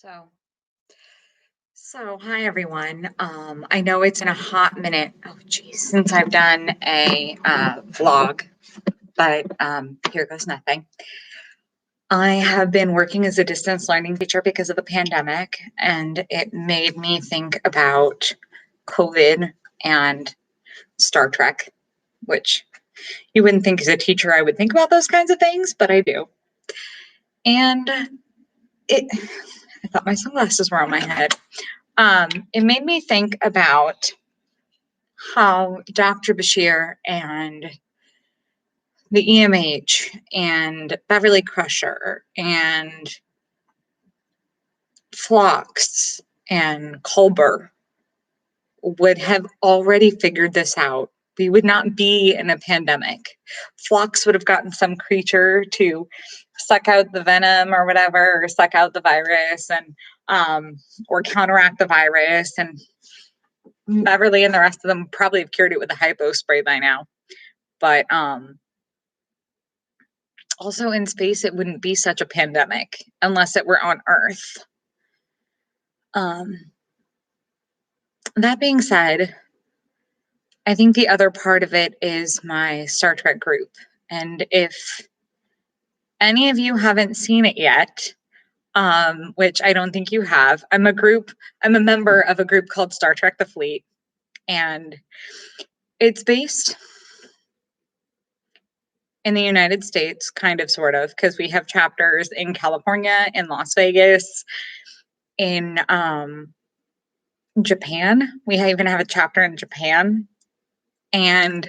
So, so, hi everyone. I know it's been a hot minute. Oh, geez, since I've done a vlog, but here goes nothing. I have been working as a distance learning teacher because of the pandemic, and it made me think about COVID and Star Trek, which you wouldn't think as a teacher I would think about those kinds of things, but I do. And I thought my sunglasses were on my head. It made me think about how Dr. Bashir and the EMH and Beverly Crusher and Phlox and Culber would have already figured this out. We would not be in a pandemic. Phlox would have gotten some creature to suck out the venom or whatever, or suck out the virus and or counteract the virus. And Beverly and the rest of them probably have cured it with a hypo spray by now. But also in space, it wouldn't be such a pandemic unless it were on Earth. That being said, I think the other part of it is my Star Trek group. And if any of you haven't seen it yet, which I don't think you have, I'm a member of a group called Star Trek The Fleet. And it's based in the United States, kind of, sort of, because we have chapters in California, in Las Vegas, in Japan. We even have a chapter in Japan. And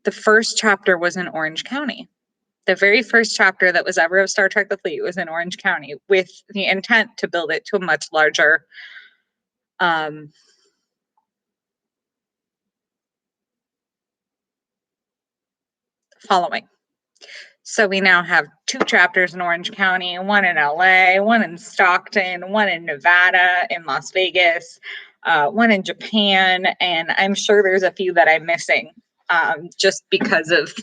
the first chapter was in Orange County. The very first chapter that was ever of Star Trek The Fleet was in Orange County, with the intent to build it to a much larger following. So we now have 2 chapters in Orange County, one in LA, one in Stockton, one in Nevada, in Las Vegas, one in Japan, and I'm sure there's a few that I'm missing just because of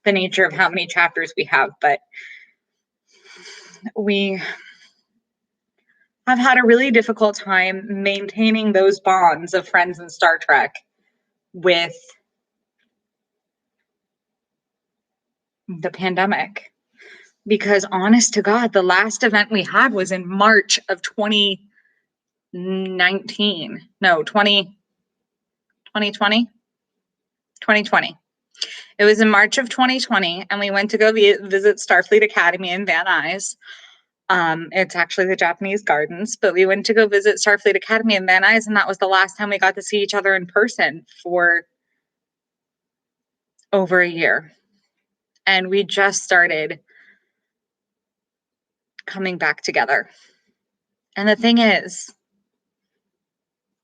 the nature of how many chapters we have. But we have had a really difficult time maintaining those bonds of friends in Star Trek with the pandemic. Because honest to God, the last event we had was in March of 2019. No, 2020. It was in March of 2020, and we went to go visit Starfleet Academy in Van Nuys. It's actually the Japanese Gardens, but we went to go visit Starfleet Academy in Van Nuys, and that was the last time we got to see each other in person for over a year. And we just started coming back together. And the thing is,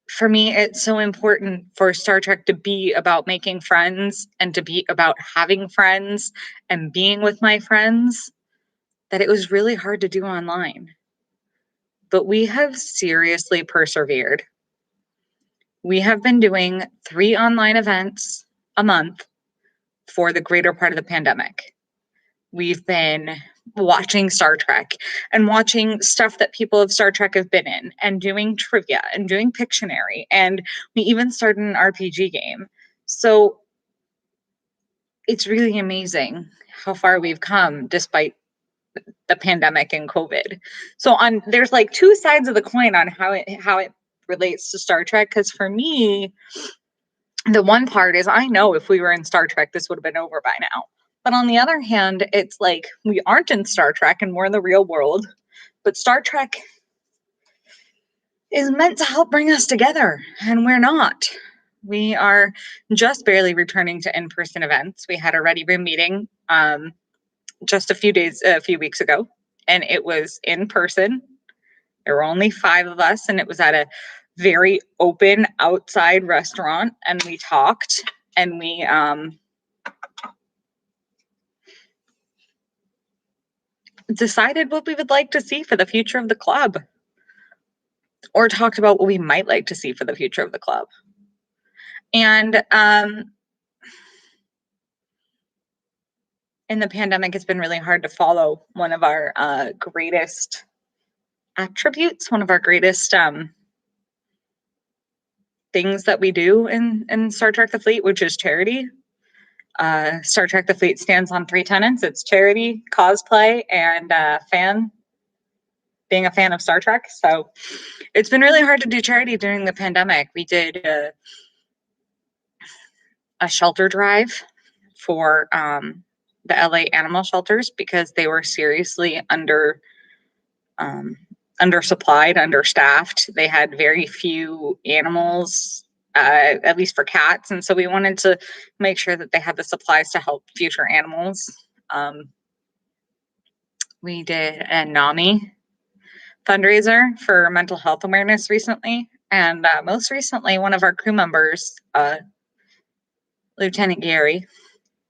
for me, it's so important for Star Trek to be about making friends and to be about having friends and being with my friends that it was really hard to do online. But we have seriously persevered. We have been doing 3 online events a month for the greater part of the pandemic. We've been watching Star Trek and watching stuff that people of Star Trek have been in and doing trivia and doing Pictionary. And we even started an RPG game. So it's really amazing how far we've come despite the pandemic and COVID. So there's like 2 sides of the coin on how it relates to Star Trek. Because for me, the one part is I know if we were in Star Trek, this would have been over by now. But on the other hand, it's like we aren't in Star Trek and we're in the real world. But Star Trek is meant to help bring us together, and we're not. We are just barely returning to in-person events. We had a Ready Room meeting just a few weeks ago, and it was in person. There were only 5 of us, and it was at a very open outside restaurant, and we talked, and we decided what we would like to see for the future of the club, or talked about what we might like to see for the future of the club. And in the pandemic, it's been really hard to follow one of our greatest attributes, one of our greatest things that we do in Star Trek the Fleet, which is charity. Star Trek the Fleet stands on three tenets. It's charity, cosplay, and being a fan of Star Trek. So it's been really hard to do charity during the pandemic. We did a shelter drive for the LA animal shelters because they were seriously undersupplied, understaffed. They had very few animals, at least for cats. And so we wanted to make sure that they had the supplies to help future animals. We did a NAMI fundraiser for mental health awareness recently. And most recently, one of our crew members, Lieutenant Gary,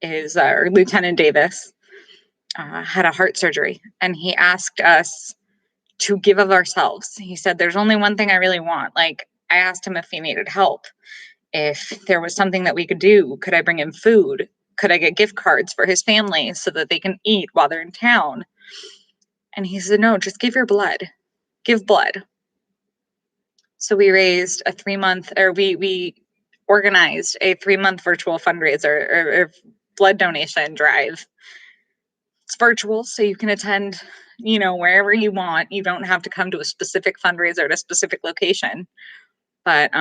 or Lieutenant Davis, had a heart surgery. And he asked us to give of ourselves. He said, there's only one thing I really want. Like, I asked him if he needed help, if there was something that we could do. Could I bring him food? Could I get gift cards for his family so that they can eat while they're in town? And he said, no, just give your blood. Give blood. So we raised a 3-month, or we organized a 3-month virtual fundraiser or blood donation drive. It's virtual, so you can attend, wherever you want. You don't have to come to a specific fundraiser at a specific location. But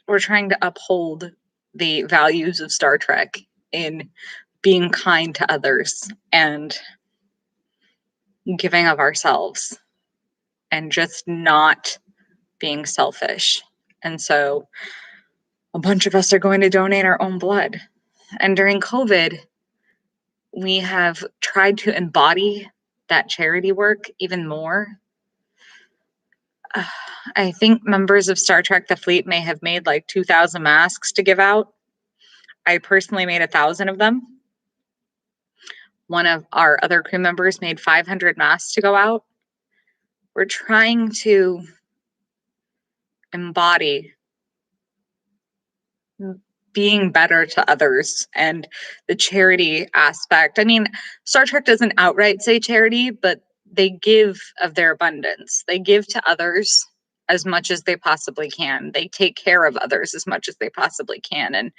we're trying to uphold the values of Star Trek in being kind to others and giving of ourselves and just not being selfish. And so a bunch of us are going to donate our own blood. And during COVID, we have tried to embody that charity work even more. I think members of Star Trek the Fleet may have made like 2,000 masks to give out. I personally made 1,000 of them. One of our other crew members made 500 masks to go out. We're trying to embody being better to others and the charity aspect. I mean, Star Trek doesn't outright say charity, but they give of their abundance. They give to others as much as they possibly can. They take care of others as much as they possibly can. And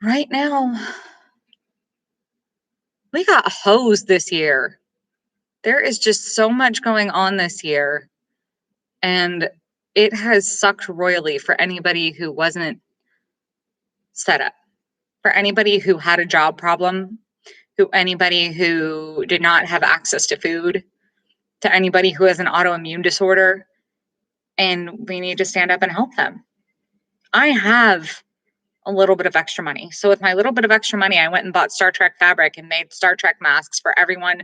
right now, we got hosed this year. There is just so much going on this year. And it has sucked royally for anybody who wasn't set up, for anybody who had a job problem, anybody who did not have access to food, to anybody who has an autoimmune disorder. And we need to stand up and help them. I have a little bit of extra money. So with my little bit of extra money, I went and bought Star Trek fabric and made Star Trek masks for everyone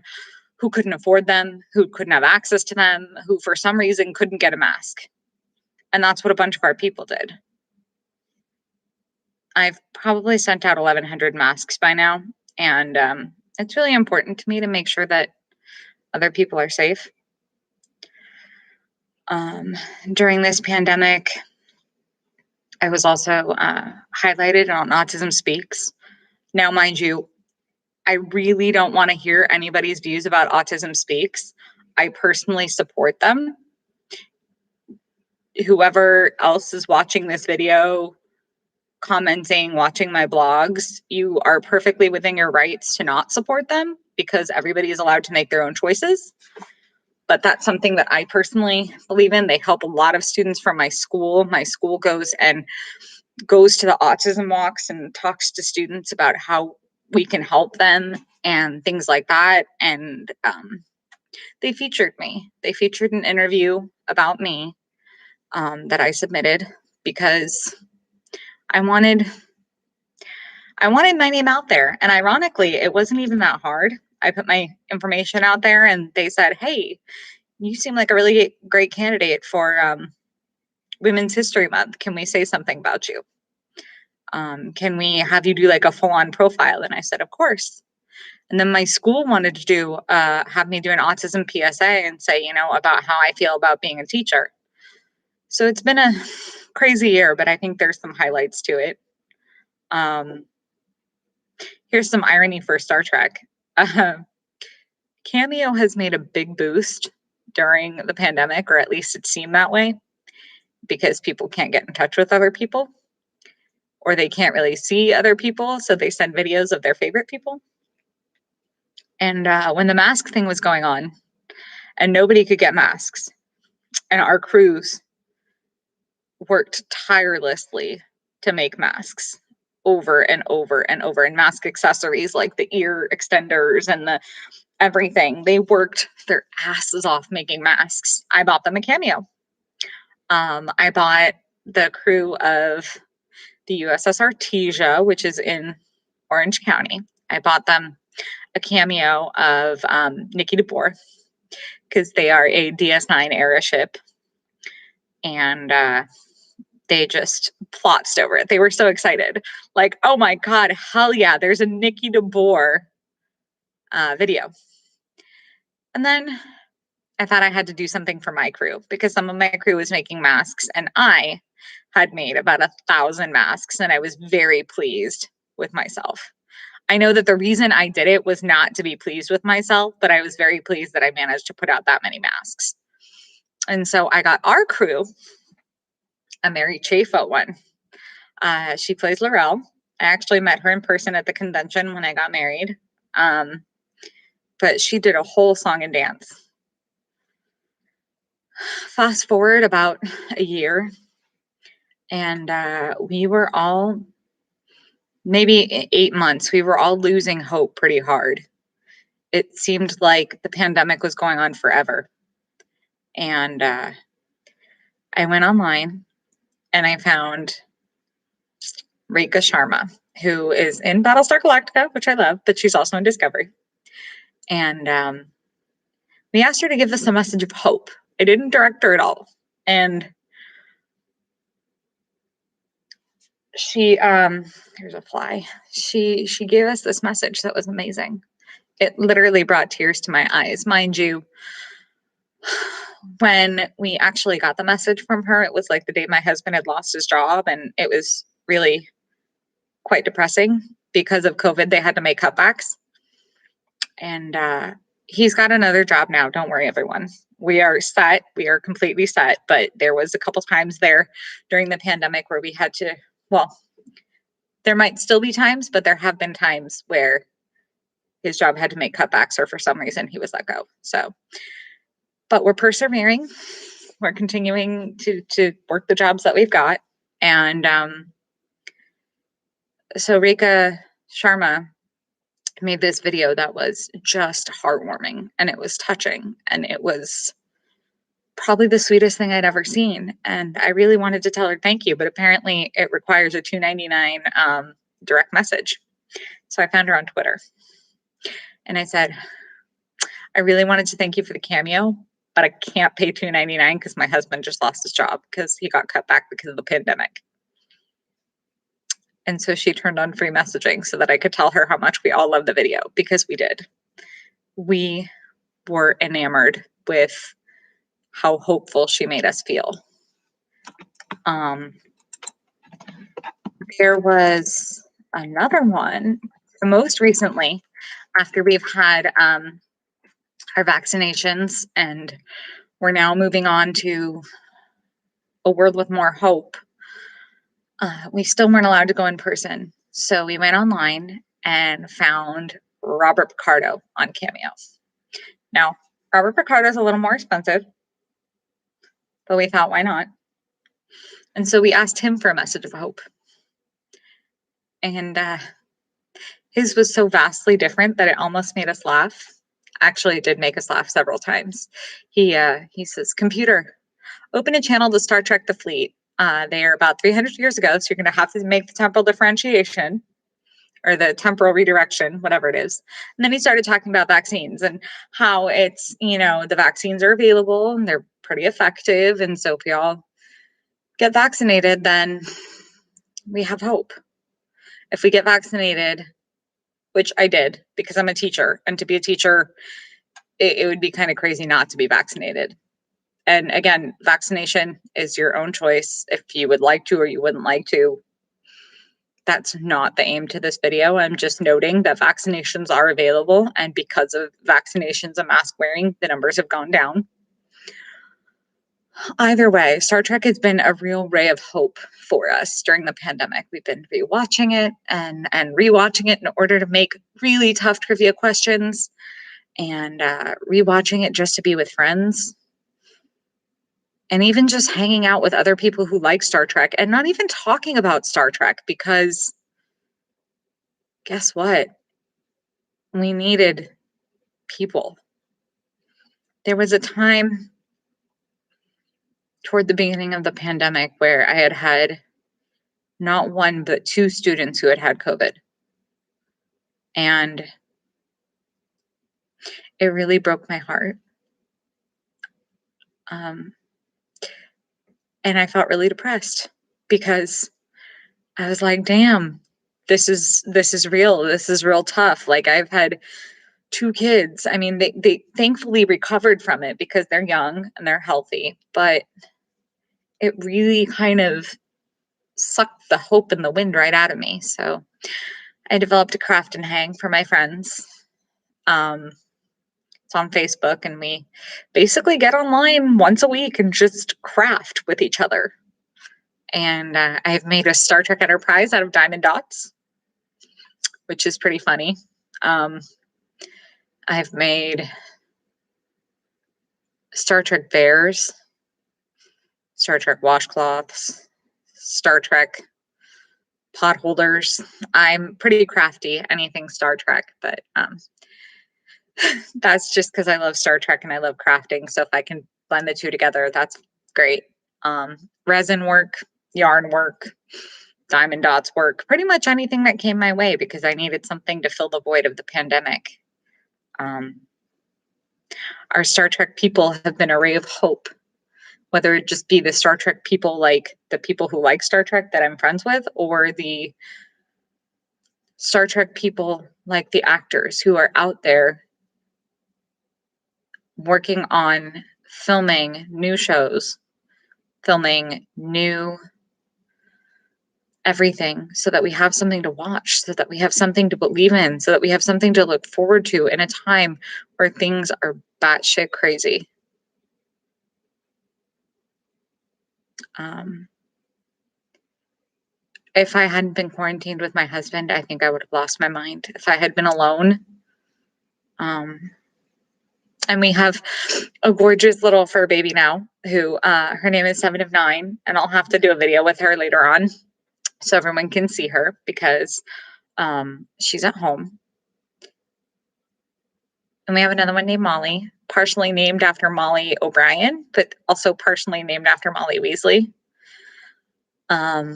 who couldn't afford them, who couldn't have access to them, who for some reason couldn't get a mask. And that's what a bunch of our people did. I've probably sent out 1,100 masks by now. And it's really important to me to make sure that other people are safe. During this pandemic, I was also highlighted on Autism Speaks. Now, mind you, I really don't want to hear anybody's views about Autism Speaks. I personally support them. Whoever else is watching this video, commenting, watching my blogs, you are perfectly within your rights to not support them because everybody is allowed to make their own choices. But that's something that I personally believe in. They help a lot of students from my school. My school goes to the autism walks and talks to students about how we can help them and things like that. And they featured me. They featured an interview about me that I submitted because I wanted my name out there. And ironically, it wasn't even that hard. I put my information out there and they said, hey, you seem like a really great candidate for Women's History Month. Can we say something about you? Can we have you do like a full-on profile? And I said, of course. And then my school wanted to have me do an autism PSA and say, about how I feel about being a teacher. So it's been a crazy year, but I think there's some highlights to it. Here's some irony for Star Trek. Cameo has made a big boost during the pandemic, or at least it seemed that way, because people can't get in touch with other people or they can't really see other people. So they send videos of their favorite people. And when the mask thing was going on and nobody could get masks, and our crews worked tirelessly to make masks over and over and over, and mask accessories like the ear extenders and the everything. They worked their asses off making masks. I bought them a Cameo. I bought the crew of the USS Artesia, which is in Orange County. I bought them a Cameo of Nikki DeBoer because they are a DS9 era ship, and they just plotzed over it. They were so excited. Like, oh my God, hell yeah, there's a Nikki DeBoer video. And then I thought I had to do something for my crew because some of my crew was making masks and I had made about 1,000 masks and I was very pleased with myself. I know that the reason I did it was not to be pleased with myself, but I was very pleased that I managed to put out that many masks. And so I got our crew a Mary Chafo one. She plays Laurel. I actually met her in person at the convention when I got married. But she did a whole song and dance. Fast forward about a year, and we were all, maybe 8 months, we were all losing hope pretty hard. It seemed like the pandemic was going on forever. And I went online and I found Rekha Sharma, who is in Battlestar Galactica, which I love, but she's also in Discovery. And we asked her to give us a message of hope. I didn't direct her at all. And she, here's a fly. She gave us this message that was amazing. It literally brought tears to my eyes. Mind you, when we actually got the message from her, it was like the day my husband had lost his job, and it was really quite depressing. Because of COVID, they had to make cutbacks. And he's got another job now. Don't worry, everyone. We are set. We are completely set. But there was a couple times there during the pandemic where we had to, well, there might still be times, but there have been times where his job had to make cutbacks or for some reason he was let go. So, but we're persevering. We're continuing to work the jobs that we've got. And so Rekha Sharma made this video that was just heartwarming, and it was touching, and it was probably the sweetest thing I'd ever seen. And I really wanted to tell her thank you, but apparently it requires a $2.99 direct message. So I found her on Twitter and I said, I really wanted to thank you for the Cameo, but I can't pay $2.99 because my husband just lost his job because he got cut back because of the pandemic. And so she turned on free messaging so that I could tell her how much we all love the video, because we did. We were enamored with how hopeful she made us feel. There was another one. Most recently, after we've had our vaccinations and we're now moving on to a world with more hope, we still weren't allowed to go in person. So we went online and found Robert Picardo on Cameo. Now, Robert Picardo is a little more expensive, but we thought, why not? And so we asked him for a message of hope. And his was so vastly different that it almost made us laugh. Actually, it did make us laugh several times. He says, computer, open a channel to Star Trek The Fleet. They are about 300 years ago, so you're going to have to make the temporal differentiation or the temporal redirection, whatever it is. And then he started talking about vaccines and how it's, the vaccines are available and they're pretty effective. And so if we all get vaccinated, then we have hope. If we get vaccinated, which I did because I'm a teacher, and to be a teacher, it would be kind of crazy not to be vaccinated. And again, vaccination is your own choice if you would like to or you wouldn't like to. That's not the aim to this video. I'm just noting that vaccinations are available, and because of vaccinations and mask wearing, the numbers have gone down. Either way, Star Trek has been a real ray of hope for us during the pandemic. We've been rewatching it and rewatching it in order to make really tough trivia questions, and rewatching it just to be with friends, and even just hanging out with other people who like Star Trek, and not even talking about Star Trek, because guess what? We needed people. There was a time toward the beginning of the pandemic where I had not one, but two students who had COVID. And it really broke my heart. And I felt really depressed because I was like, damn, this is real. This is real tough. Like, I've had two kids. I mean, they thankfully recovered from it because they're young and they're healthy, but it really kind of sucked the hope and the wind right out of me. So I developed a craft and hang for my friends. It's on Facebook, and we basically get online once a week and just craft with each other. And I've made a Star Trek Enterprise out of diamond dots, which is pretty funny. I've made Star Trek bears, Star Trek washcloths, Star Trek pot holders. I'm pretty crafty, anything Star Trek, but that's just because I love Star Trek and I love crafting. So if I can blend the two together, that's great. Resin work, yarn work, diamond dots work, pretty much anything that came my way because I needed something to fill the void of the pandemic. Our Star Trek people have been a ray of hope, whether it just be the Star Trek people, like the people who like Star Trek that I'm friends with, or the Star Trek people like the actors who are out there working on filming new shows, filming new everything, so that we have something to watch, so that we have something to believe in, so that we have something to look forward to in a time where things are batshit crazy. If I hadn't been quarantined with my husband, I think I would have lost my mind. If I had been alone, and we have a gorgeous little fur baby now who her name is 7 of 9, and I'll have to do a video with her later on so everyone can see her because she's at home. And we have another one named Molly, partially named after Molly O'Brien, but also partially named after Molly Weasley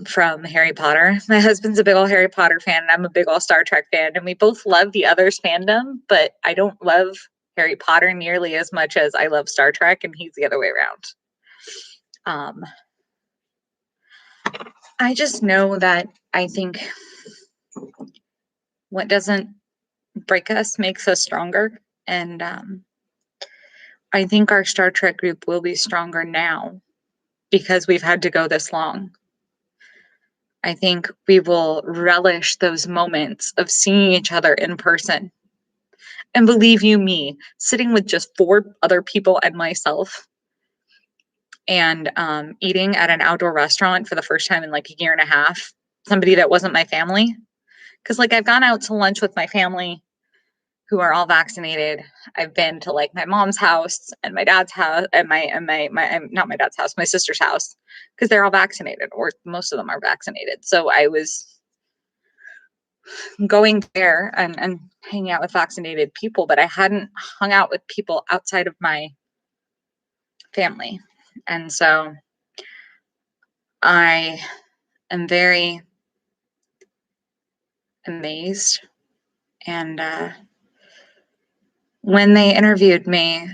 from Harry Potter. My husband's a big old Harry Potter fan, and I'm a big old Star Trek fan, and we both love the other's fandom, but I don't love Harry Potter nearly as much as I love Star Trek, and he's the other way around. I just know that I think what doesn't break us makes us stronger. And I think our Star Trek group will be stronger now because we've had to go this long. I think we will relish those moments of seeing each other in person. And believe you me, sitting with just 4 other people and myself and eating at an outdoor restaurant for the first time in like a year and a half, somebody that wasn't my family. Because like I've gone out to lunch with my family who are all vaccinated. I've been to like my mom's house and my dad's house and my not my dad's house, my sister's house, because they're all vaccinated, or most of them are vaccinated. So I was going there and hanging out with vaccinated people, but I hadn't hung out with people outside of my family. And so I am very amazed. And when they interviewed me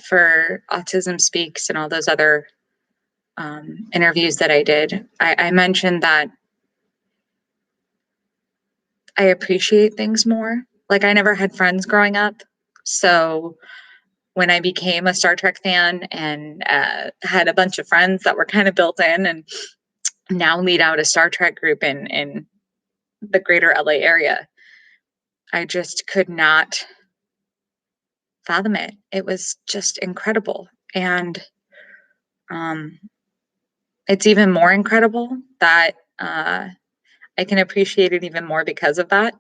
for Autism Speaks and all those other interviews that I did, I mentioned that I appreciate things more. Like, I never had friends growing up. So when I became a Star Trek fan and had a bunch of friends that were kind of built in, and now lead out a Star Trek group in the greater LA area. I just could not fathom it. It was just incredible. And it's even more incredible that I can appreciate it even more because of that.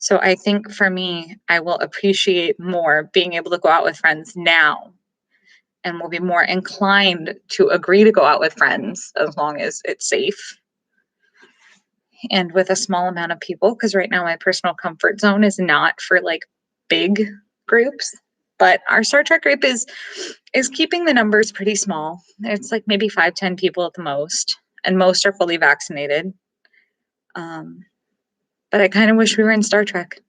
So I think for me, I will appreciate more being able to go out with friends now, and will be more inclined to agree to go out with friends as long as it's safe and with a small amount of people. Because right now, my personal comfort zone is not for like big groups, but our Star Trek group is keeping the numbers pretty small. It's like maybe 5, 10 people at the most, and most are fully vaccinated. But I kind of wish we were in Star Trek,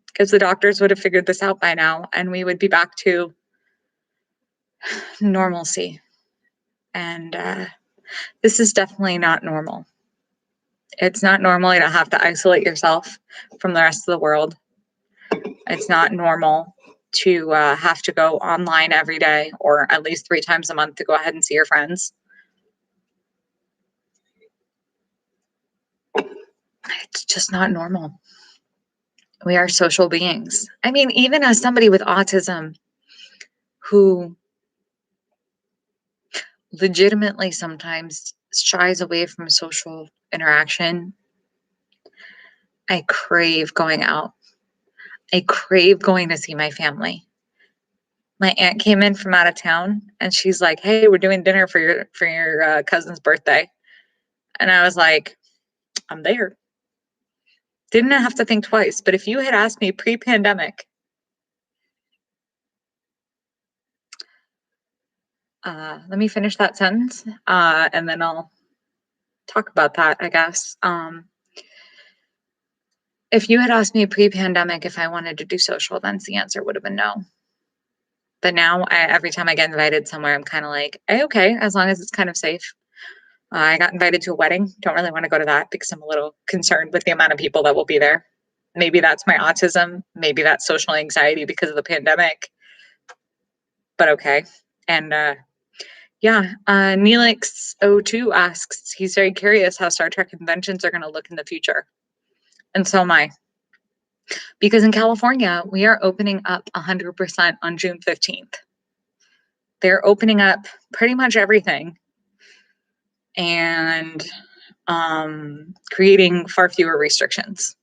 because the doctors would have figured this out by now and we would be back to normalcy. And this is definitely not normal. It's not normal. You don't have to isolate yourself from the rest of the world. It's not normal to have to go online every day or at least 3 times a month to go ahead and see your friends. It's just not normal. We are social beings. I mean, even as somebody with autism who legitimately sometimes shies away from social interaction, I crave going out. I crave going to see my family. My aunt came in from out of town and she's like, "Hey, we're doing dinner for your cousin's birthday." And I was like, "I'm there." Didn't have to think twice. But if you had asked me pre-pandemic, let me finish that sentence, and then I'll talk about that, I guess. If you had asked me pre-pandemic if I wanted to do social events, the answer would have been no. But now, every time I get invited somewhere, I'm kind of like, hey, okay, as long as it's kind of safe. I got invited to a wedding. Don't really want to go to that because I'm a little concerned with the amount of people that will be there. Maybe that's my autism. Maybe that's social anxiety because of the pandemic. But okay. And yeah, Neelix02 asks, he's very curious how Star Trek conventions are going to look in the future. And so am I. Because in California, we are opening up 100% on June 15th. They're opening up pretty much everything and creating far fewer restrictions.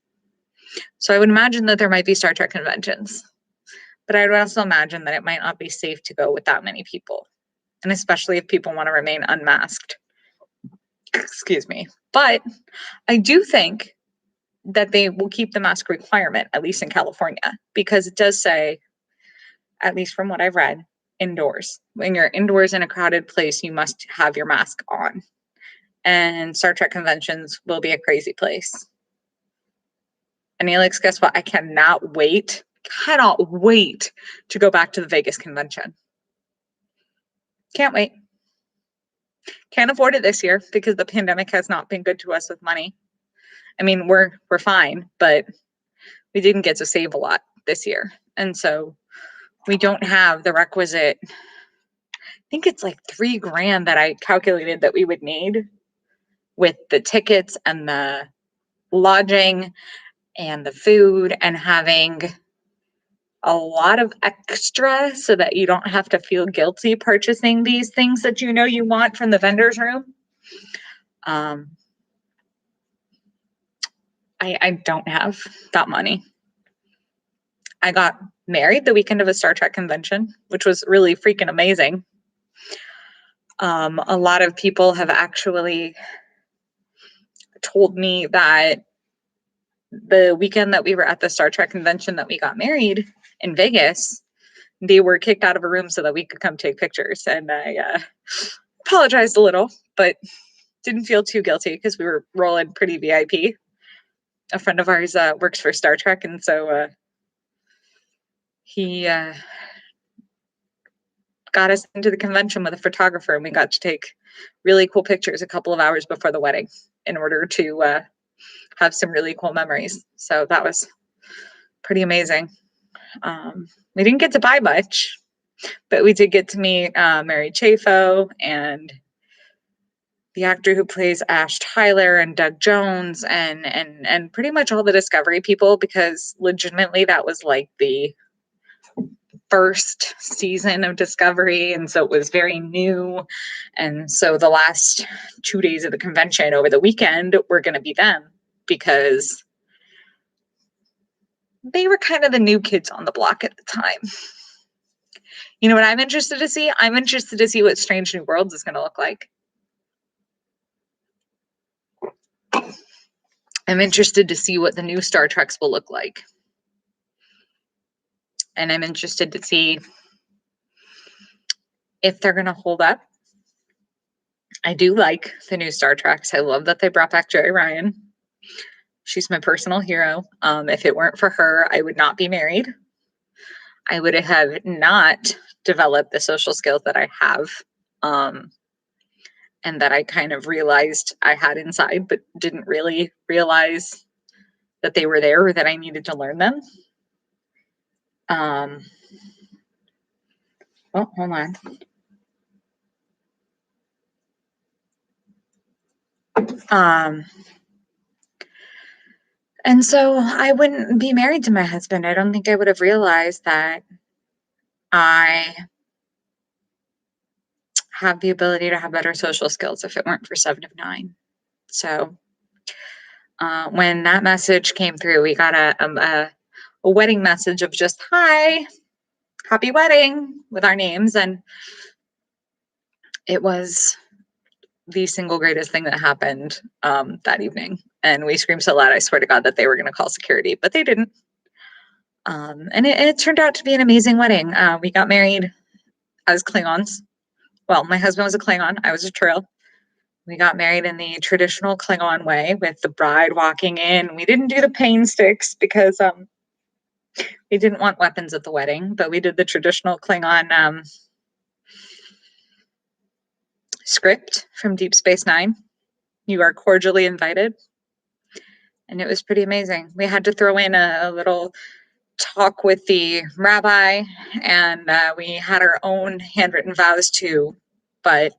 So I would imagine that there might be Star Trek conventions, but I would also imagine that it might not be safe to go with that many people, and especially if people want to remain unmasked. Excuse me. But I do think that they will keep the mask requirement, at least in California, because it does say, at least from what I've read, indoors. When you're indoors in a crowded place, you must have your mask on. And Star Trek conventions will be a crazy place. And Alex, guess what? I cannot wait to go back to the Vegas convention. Can't wait. Can't afford it this year because the pandemic has not been good to us with money. I mean, we're fine, but we didn't get to save a lot this year. And so we don't have the requisite, I think it's like $3,000 that I calculated that we would need with the tickets and the lodging and the food, and having a lot of extra so that you don't have to feel guilty purchasing these things that you know you want from the vendor's room. I don't have that money. I got married the weekend of a Star Trek convention, which was really freaking amazing. A lot of people have actually told me that the weekend that we were at the Star Trek convention that we got married in Vegas, they were kicked out of a room so that we could come take pictures. And I apologized a little, but didn't feel too guilty because we were rolling pretty VIP. A friend of ours works for Star Trek, and so he got us into the convention with a photographer, and we got to take really cool pictures a couple of hours before the wedding in order to have some really cool memories. So that was pretty amazing. We didn't get to buy much, but we did get to meet Mary Chafo and the actor who plays Ash Tyler and Doug Jones and pretty much all the Discovery people, because legitimately that was like the first season of Discovery, and so it was very new. And so the last 2 days of the convention over the weekend were going to be them, because they were kind of the new kids on the block at the time. You know what I'm interested to see? I'm interested to see what Strange New Worlds is going to look like. I'm interested to see what the new Star Treks will look like. And I'm interested to see if they're going to hold up. I do like the new Star Treks. I love that they brought back Jeri Ryan. She's my personal hero. If it weren't for her, I would not be married. I would have not developed the social skills that I have, and that I kind of realized I had inside, but didn't really realize that they were there or that I needed to learn them. Oh, hold on. And so I wouldn't be married to my husband. I don't think I would have realized that I have the ability to have better social skills if it weren't for 7 of 9. So when that message came through, we got a wedding message of just, hi, happy wedding, with our names. And it was the single greatest thing that happened that evening. And we screamed so loud, I swear to God, that they were going to call security, but they didn't. And it turned out to be an amazing wedding. We got married as Klingons. Well, my husband was a Klingon. I was a Trill. We got married in the traditional Klingon way, with the bride walking in. We didn't do the pain sticks because we didn't want weapons at the wedding, but we did the traditional Klingon script from Deep Space Nine. You are cordially invited. And it was pretty amazing. We had to throw in a little talk with the rabbi, and we had our own handwritten vows too. But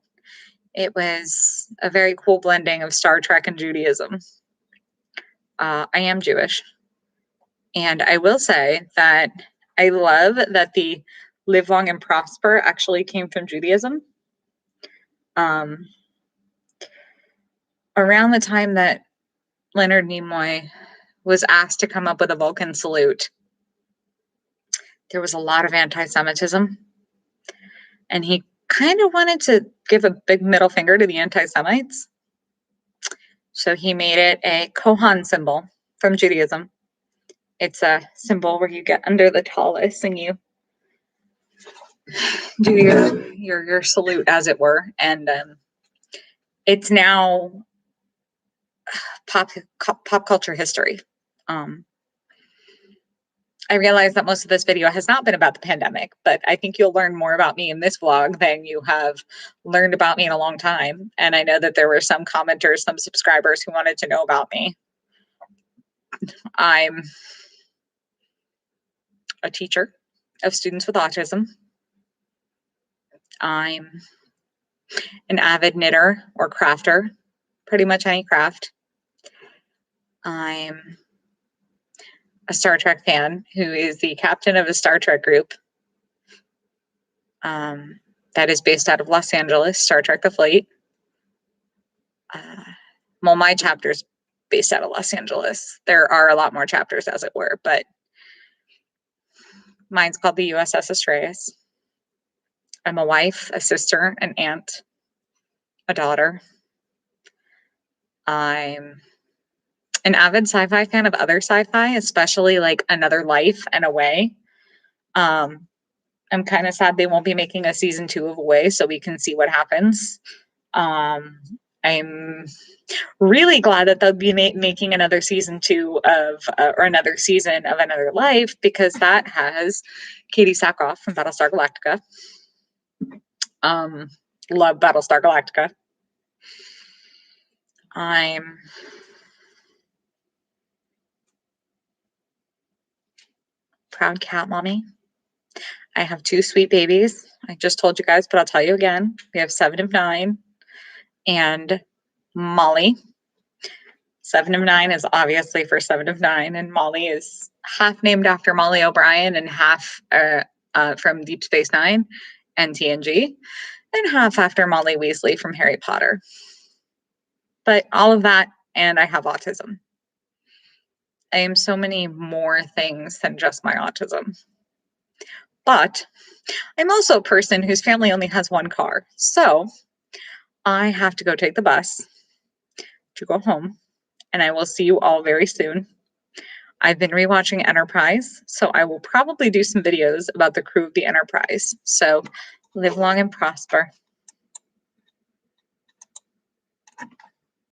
it was a very cool blending of Star Trek and Judaism. I am Jewish. And I will say that I love that the live long and prosper actually came from Judaism. Around the time that Leonard Nimoy was asked to come up with a Vulcan salute, there was a lot of anti-Semitism. And he kind of wanted to give a big middle finger to the anti-Semites. So he made it a Kohan symbol from Judaism. It's a symbol where you get under the tallis and you do your salute, as it were. And it's now pop culture history. I realize that most of this video has not been about the pandemic, but I think you'll learn more about me in this vlog than you have learned about me in a long time. And I know that there were some commenters, some subscribers who wanted to know about me. I'm a teacher of students with autism. I'm an avid knitter or crafter, pretty much any craft. I'm a Star Trek fan who is the captain of a Star Trek group that is based out of Los Angeles, Star Trek The Fleet. Well, my chapter's based out of Los Angeles. There are a lot more chapters, as it were, but mine's called the USS Astraeus. I'm a wife, a sister, an aunt, a daughter. I'm an avid sci-fi fan of other sci-fi, especially like Another Life and Away. I'm kind of sad they won't be making a season 2 of Away, so we can see what happens. I'm really glad that they'll be making another season 2 of, or another season of Another Life, because that has Katie Sackhoff from Battlestar Galactica. Love Battlestar Galactica. I'm proud cat mommy. I have 2 sweet babies. I just told you guys, but I'll tell you again. We have 7 of 9. and Molly. 7 of 9 is obviously for 7 of 9, and Molly is half named after Molly O'Brien and half from Deep Space Nine and TNG, and half after Molly Weasley from Harry Potter. But all of that, and I have autism. I am so many more things than just my autism. But I'm also a person whose family only has one car. So I have to go take the bus to go home, and I will see you all very soon. I've been rewatching Enterprise, so I will probably do some videos about the crew of the Enterprise. So live long and prosper.